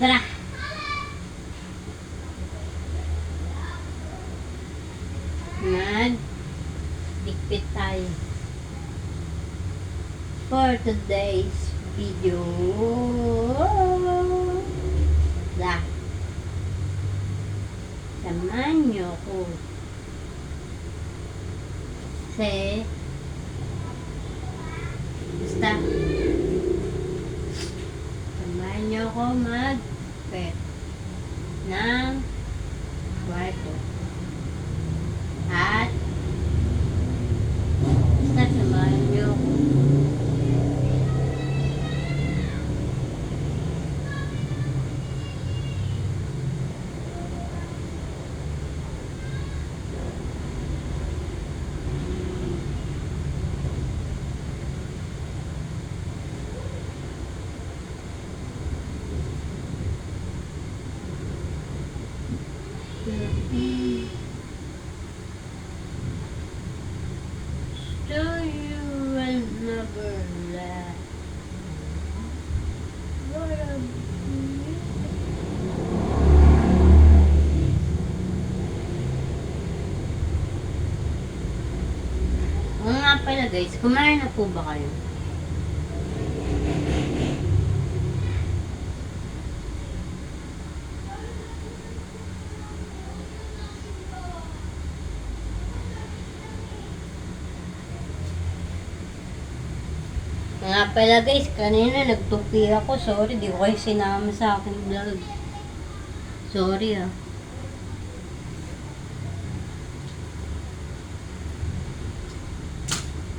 Tara! Mag-dikpit tayo. For today's video. Samahan niyo ko. Kasi basta samahan niyo ko mag-pet ng kwarto. At basta samahan niyo ko. So you will never laugh. What a Oo nga pala guys, kumain na po ba kayo? Nga pala guys, kanina nagtupi ako. Sorry, di ko kayo sinama sa aking vlog. Sorry ah.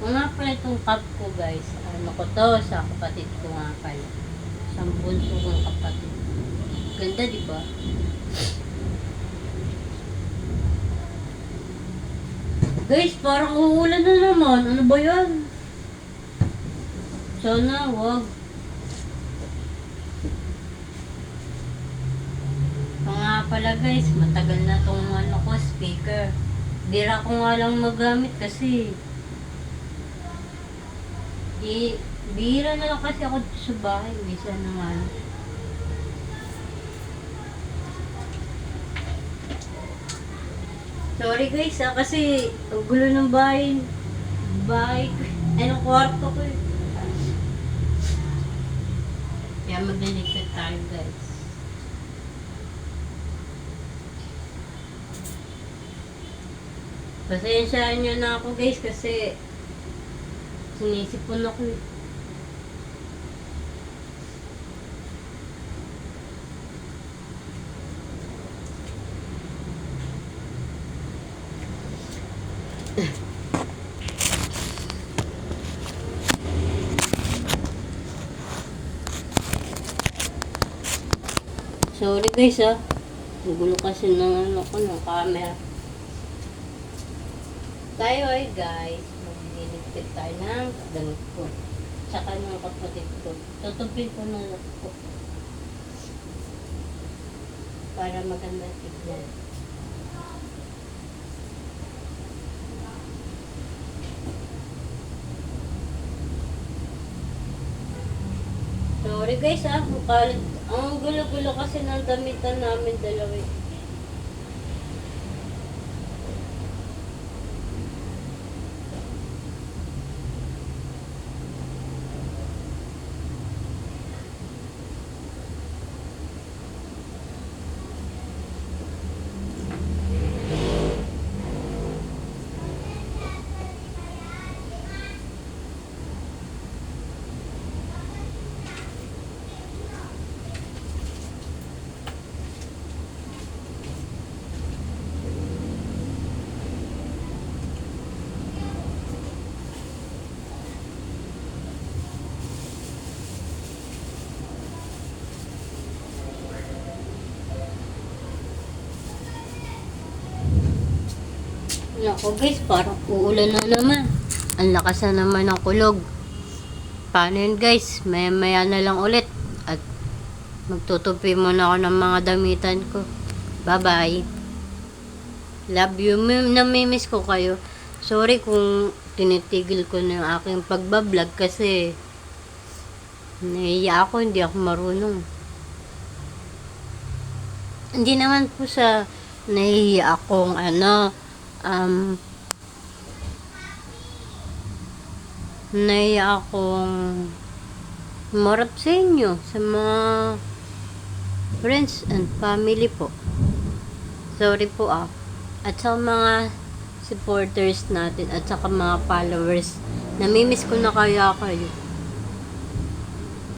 Nga pala itong cup ko guys. Ano ko to? Sa kapatid ko nga pala. Sa bunso kong kapatid. Ganda diba? Guys, parang uulan na naman. Ano ba yan? Sana wag. Nga pala guys, matagal na tong ano ko, speaker. Bira ko nga lang magamit kasi bira na lang kasi ako sa bahay. Minsan naman. Sorry guys kasi ang gulo ng bahay ko. Anong kwarto ko eh. Kaya magliligtad tayo guys. Pasensyahan nyo na ako guys kasi sinisipon ako eh. Sorry guys ah. Nagulo kasi ng ano ko, ng camera. Tayo ay guys, magliligpit tayo ng damit ko. Tsaka ng kapatid ko. Tutupin ko na lang ko. Para maganda tignan. Sorry guys ah, ang gulo-gulo kasi ng damitan namin dalawa. Ako guys, parang uulan na naman. Ang lakas na naman ng kulog. Paano yun guys? Maya na lang ulit. At magtutupi muna ako ng mga damitan ko. Bye bye. Love you. Namimiss ko kayo. Sorry kung tinitigil ko na yung aking pagbablog kasi nahiya ako, hindi ako marunong. Hindi naman po sa nahihiya akong nahihiya akong marap sa inyo, sa mga friends and family po. Sorry po At sa mga supporters natin at saka mga followers, namimiss ko na kaya kayo.